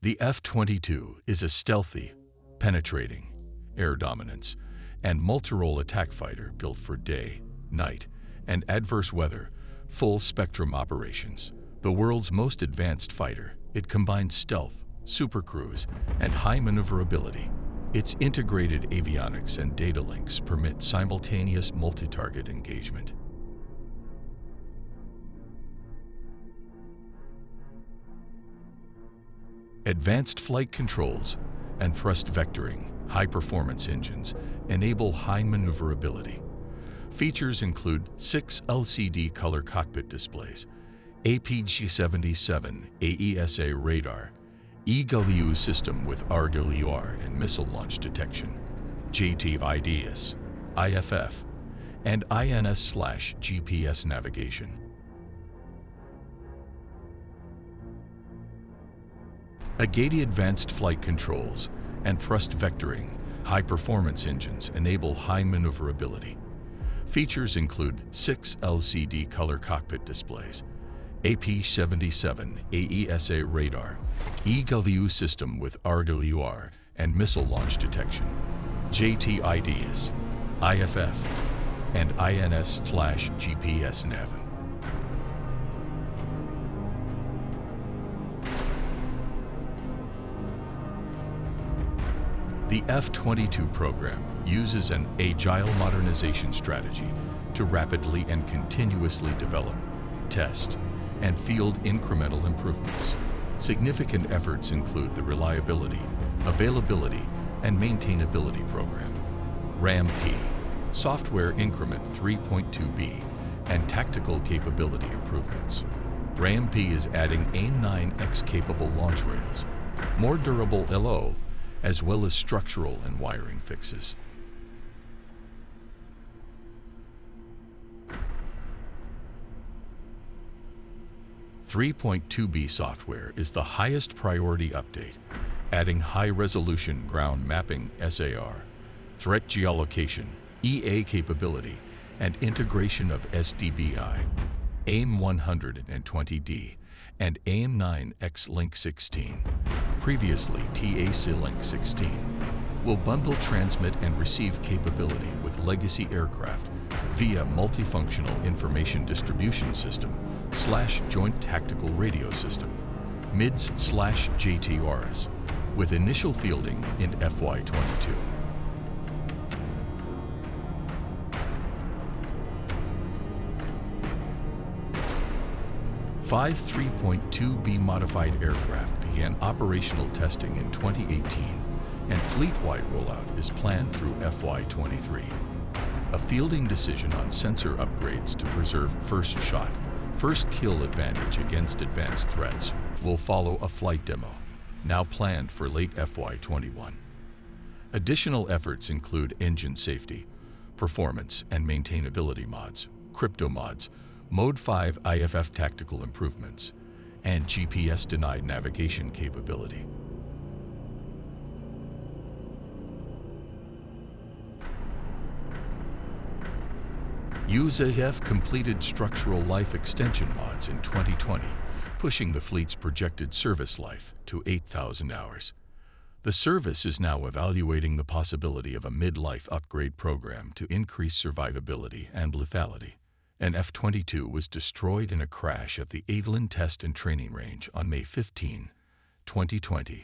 The F-22 is a stealthy, penetrating, air dominance, and multirole attack fighter built for day, night, and adverse weather, full-spectrum operations. The world's most advanced fighter, it combines stealth, supercruise, and high maneuverability. Its integrated avionics and data links permit simultaneous multitarget engagement. Advanced flight controls and thrust vectoring, high-performance engines enable high maneuverability. Features include 6 LCD color cockpit displays, APG-77 AESA radar, EW system with RWR and missile launch detection, JTIDS, IFF, and INS/GPS navigation. Agadi advanced flight controls and thrust vectoring, high-performance engines enable high maneuverability. Features include 6 LCD color cockpit displays, AP-77 AESA radar, EW system with RWR and missile launch detection, JTIDS, IFF, and INS/GPS nav. The F-22 program uses an agile modernization strategy to rapidly and continuously develop, test, and field incremental improvements. Significant efforts include the reliability, availability, and maintainability program, RAM-P, software increment 3.2b, and tactical capability improvements. RAM-P is adding AIM-9X capable launch rails, more durable LO, as well as structural and wiring fixes. .2b software is the highest priority update, adding high-resolution ground mapping SAR, threat geolocation, EA capability, and integration of SDBI, AIM-120D, and AIM-9X Link 16. Previously TAC Link 16, will bundle transmit and receive capability with legacy aircraft via multifunctional information distribution system / joint tactical radio system, MIDS/JTRS, with initial fielding in FY22. Five 3.2b modified aircraft began operational testing in 2018, and fleet-wide rollout is planned through FY23. A fielding decision on sensor upgrades to preserve first shot, first kill advantage against advanced threats will follow a flight demo, now planned for late FY21. Additional efforts include engine safety, performance and maintainability mods, crypto mods, Mode 5 IFF tactical improvements, and GPS-denied navigation capability. USAF completed structural life extension mods in 2020, pushing the fleet's projected service life to 8,000 hours. The service is now evaluating the possibility of a mid-life upgrade program to increase survivability and lethality. An F-22 was destroyed in a crash at the Evelyn Test and Training Range on May 15, 2020.